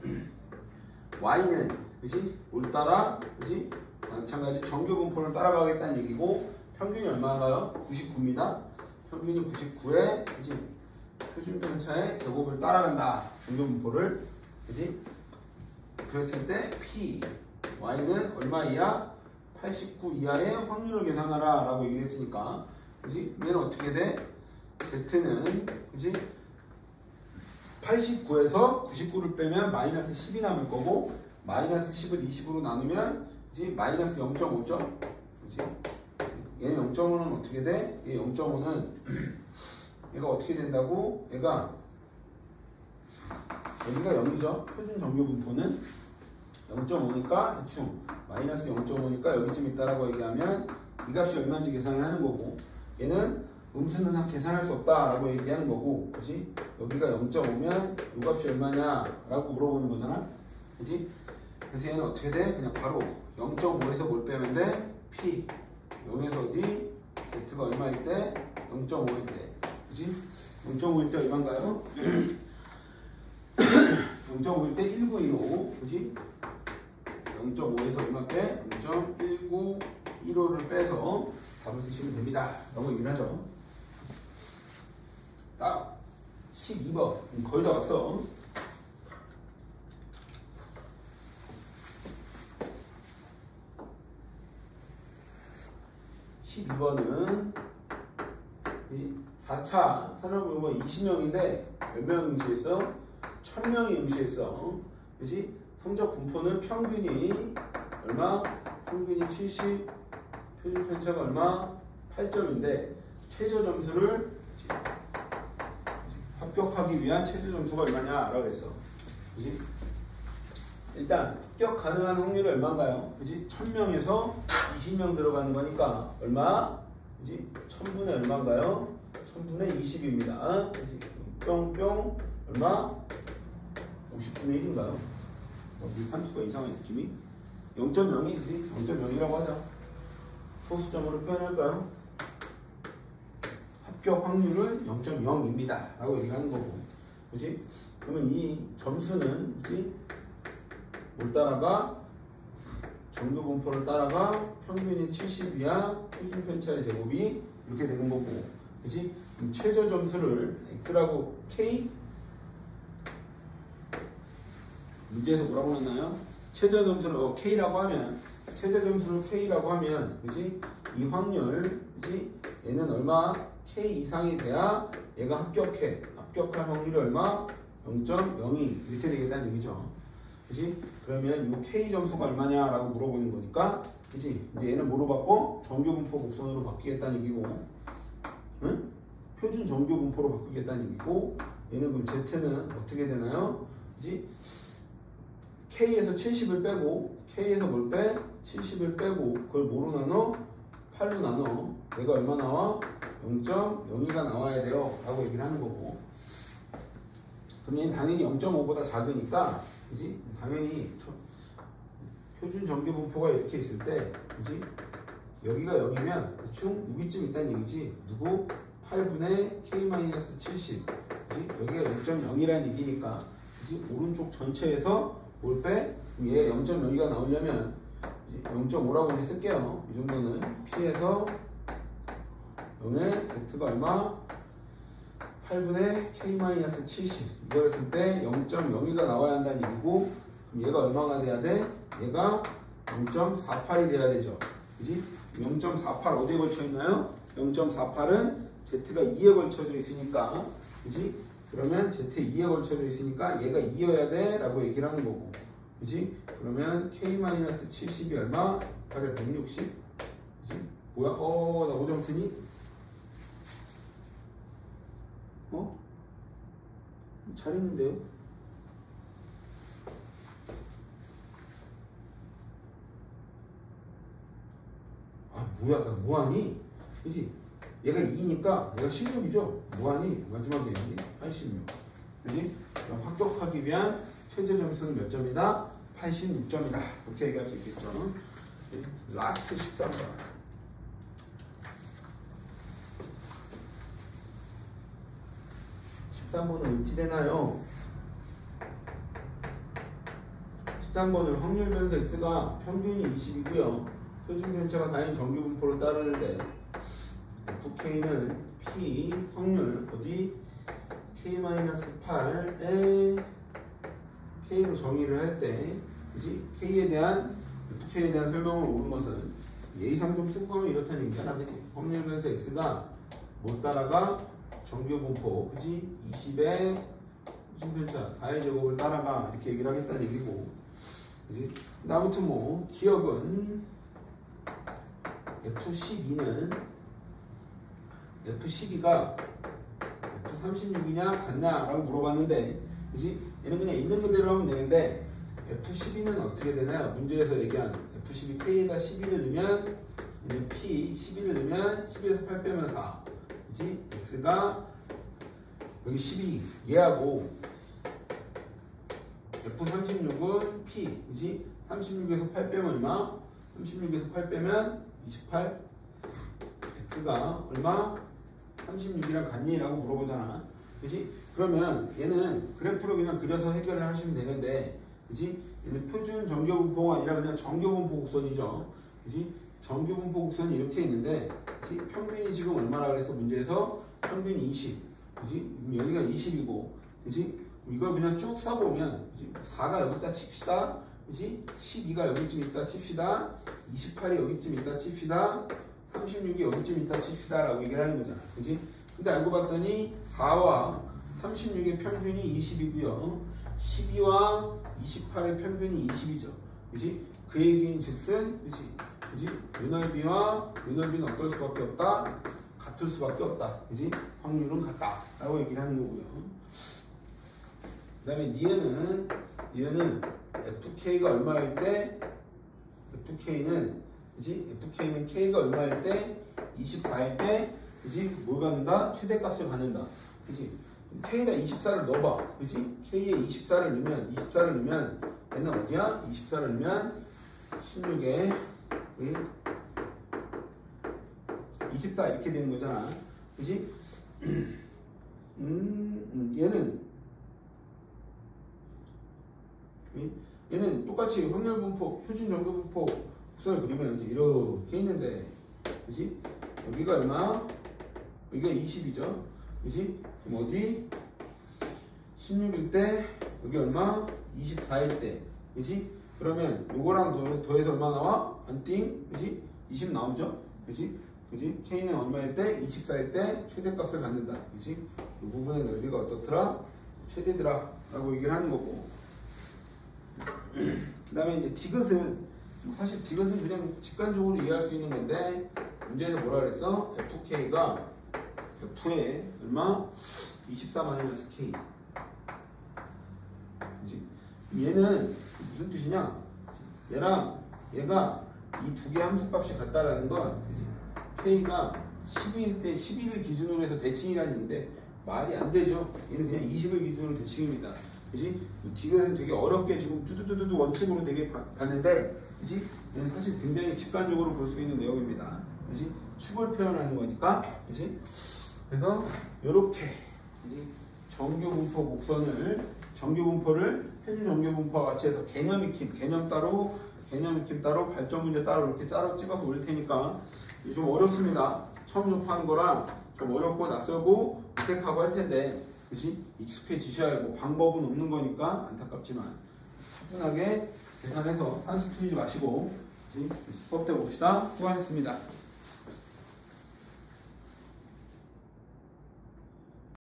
y는 그치? 뭘 따라? 그치? 마찬가지 정교분포를 따라가겠다는 얘기고, 평균이 얼마인가요? 99입니다. 평균이 99에 그치? 표준 편차의 제곱을 따라간다. 정교분포를. 그치? 그랬을 때 P, Y는 얼마 이하? 89 이하의 확률을 계산하라 라고 얘기를 했으니까, 그치? 얘는 어떻게 돼? Z는 그치? 89에서 99를 빼면 마이너스 10이 남을 거고, 마이너스 10을 20으로 나누면 그치? 마이너스 0.5죠? 그치? 얘는 0.5는 어떻게 돼? 얘 0.5는 얘가 어떻게 된다고? 얘가 여기가 0이죠. 표준 정규 분포는 0.5니까 대충 마이너스 0.5니까 여기쯤 있다라고 얘기하면 이 값이 얼마인지 계산을 하는 거고, 얘는 음수는 계산할 수 없다라고 얘기하는 거고, 그렇지? 여기가 0.5면 이 값이 얼마냐라고 물어보는 거잖아, 그렇지? 그래서 얘는 어떻게 돼? 그냥 바로 0.5에서 뭘 빼면 돼? P 0에서 어디? Z가 얼마일 때? 0.5일 때, 그렇지? 0.5일 때 얼마인가요? 0.5일 때 1915, 그렇지? 0.5에서 얼마 빼? 0.1915를 빼서 답을 쓰시면 됩니다. 라고 얘기를 하죠. 딱 12번 거의 다 왔어. (12번은) 4차 산업용어 20명인데 몇 명이 응시했어? 1000명이 응시했어. 그치? 성적 분포는 평균이 얼마? 평균이 70, 표준 편차가 얼마? 8점인데 최저 점수를 합격하기 위한 최저 점수가 얼마냐? 라고 했어. 그치? 일단 합격 가능한 확률이 얼마인가요? 그치? 1000명에서 20명 들어가는 거니까 얼마? 그치? 1000분의 얼마인가요? 1000분의 20입니다. 그치? 뿅뿅 얼마? 50분의 1인가요? 여기 30가 이상한 느낌이? 0.0이 그치? 0.0이라고 하자. 소수점으로 표현할까요? 합격 확률은 0.0입니다. 라고 얘기하는 거고. 그치? 그러면 이 점수는 그치? 뭘 따라가? 정규 분포를 따라가 평균이 70이야 표준 편차의 제곱이 이렇게 되는 거고. 그치? 그럼 최저 점수를 X라고 K? 문제에서 뭐라고 했나요? 최저 점수를 K라고 하면, 최저 점수를 K라고 하면, 그치? 이 확률, 그치? 얘는 얼마? K 이상이 돼야 얘가 합격해. 합격할 확률이 얼마? 0.02 이렇게 되겠다는 얘기죠. 그치? 그러면 이 K 점수가 얼마냐라고 물어보는 거니까, 그치? 이제 얘는 뭐로 바꿔? 정규 분포 곡선으로 바뀌겠다는 얘기고, 응? 표준 정규 분포로 바뀌겠다는 얘기고, 얘는 그럼 Z는 어떻게 되나요? 그치? K에서 70을 빼고, K에서 뭘 빼? 70을 빼고, 그걸 뭐로 나눠? 8로 나눠. 얘가 얼마 나와? 0.02가 나와야 돼요. 라고 얘기를 하는 거고. 그럼 얘는 당연히 0.5보다 작으니까, 그지? 당연히 표준 정규 분포가 이렇게 있을 때, 그지? 여기가 0이면 대충 여기쯤 있다는 얘기지. 누구? 8분의 K-70. 그지? 여기가 0.0이라는 얘기니까, 그지? 오른쪽 전체에서 뭘 빼? 얘 0.02가 나오려면 0.5라고 쓸게요. 이 정도는 P에서 0의 Z가 얼마? 8분의 K-70 이걸 했을 때 0.02가 나와야 한다는 얘기고, 그럼 얘가 얼마가 돼야 돼? 얘가 0.48이 돼야 되죠. 그지? 0.48 어디에 걸쳐 있나요? 0.48은 Z가 2에 걸쳐져 있으니까, 그지? 그러면 Z 2에 걸쳐져 있으니까 얘가 2여야 돼 라고 얘기를 하는 거고, 그지? 그러면 K-70이 얼마? 8에 160? 그지? 뭐야? 나 5점 트니? 잘했는데요? 뭐야, 나 뭐하니? 그지? 얘가 2니까 얘가 16이죠? 뭐하니? 마지막에 86. 그지? 그럼 합격하기 위한 최저 점수는 몇 점이다? 86점이다. 이렇게 얘기할 수 있겠죠? 라스트 13번. 13번은 어찌 되나요? 13번은 확률 변수 X가 평균이 20이고요. 표준 편차가 4인 정규 분포를 따르는데 FK는 P 확률 어디? K-8에 K로 정의를 할 때, 그치? K에 대한 FK에 대한 설명을 오는 것은 예의상 좀 쓴 거면 이렇다는 얘기잖아, 그치? 확률 변수 X가 못 따라가? 정규 분포, 그치? 20의 표준 편차 4의 제곱을 따라가 이렇게 얘기를 하겠다는 얘기고, 그치? 근데 아무튼 뭐 기억은 F12가 F36이냐 같냐라고 물어봤는데, 그지? 얘는 그냥 있는 그대로 하면 되는데, F12는 어떻게 되나요? 문제에서 얘기한 F12 K에다 12를 넣으면 얘는 P, 12를 넣으면 12에서 8 빼면 4. 그지? X가 여기 12, 얘하고 F36은 P, 그지? 36에서 8 빼면 얼마? 36에서 8 빼면 28. X가 얼마? 36이랑 같니? 라고 물어보잖아. 그지? 그러면 얘는 그래프로 그냥 그려서 해결을 하시면 되는데, 그지? 얘는 표준 정교분포가 아니라 그냥 정교분포 곡선이죠. 그지? 정교분포 곡선이 이렇게 있는데, 그지? 평균이 지금 얼마라 그래서 문제에서 평균이 20. 그지? 여기가 20이고, 그지? 이걸 그냥 쭉 써보면, 그지? 4가 여기다 칩시다. 그지? 12가 여기쯤 있다 칩시다. 28이 여기쯤 있다 칩시다. 36이 여기쯤 있다 칩시다 라고 얘기를 하는 거잖아. 그지? 근데 알고 봤더니 4와 36의 평균이 20이고요. 12와 28의 평균이 20이죠. 그지? 그 얘기인 즉슨, 그지? 유넓이와 유넓이는 어떨 수밖에 없다? 같을 수밖에 없다. 그지? 확률은 같다. 라고 얘기를 하는 거고요. 그 다음에 니은은 FK가 얼마일 때, FK는, 그지? FK는 K가 얼마일 때, 24일 때, 그지? 뭘 갖는다? 최대값을 갖는다. 그지? K에다 24를 넣어봐. 그지? K에 24를 넣으면, 얘는 어디야? 24를 넣으면, 16에, 20다 이렇게 되는 거잖아. 그지? 얘는 똑같이 확률분포, 표준정교분포 구선을 그리면 이렇게 있는데, 그지? 여기가 얼마? 여기가 20이죠. 그지? 그럼 어디? 16일 때, 여기 얼마? 24일 때. 그지? 그러면 요거랑 더해서 얼마 나와? 반띵? 그지? 20 나오죠? 그지? 그지? K는 얼마일 때? 24일 때 최대값을 갖는다. 그지? 이 부분의 넓이가 어떻더라? 최대더라. 라고 얘기를 하는 거고. 그 다음에 이제 디귿은, 사실 디귿은 그냥 직관적으로 이해할 수 있는 건데, 문제에서 뭐라 그랬어? FK가 F에 얼마? 24-K. 그지? 얘는 무슨 뜻이냐? 얘랑 얘가 이 두 개 함수값이 같다라는 건, 그지? K가 12일 때 12를 기준으로 해서 대칭이라는 얘기인데 말이 안 되죠. 얘는 그냥 20을 기준으로 대칭입니다. 그지? 디귿은 되게 어렵게 지금 두두두두 원칙으로 되게 봤는데, 그지? 얘는 사실 굉장히 직관적으로 볼 수 있는 내용입니다. 그지? 축을 표현하는 거니까, 그지? 그래서 요렇게, 그지? 정교분포 곡선을, 정교분포를 표준 정교분포와 같이 해서 개념 익힘 따로, 발전 문제 따로 이렇게 따로 찍어서 올 테니까 좀 어렵습니다. 처음 접하는 거랑 좀 어렵고 낯설고 어색하고 할 텐데, 그치? 익숙해지셔야 하고 방법은 없는 거니까 안타깝지만 차분하게 계산해서 산수 틀리지 마시고, 그치? 수업 때 봅시다. 수고하셨습니다.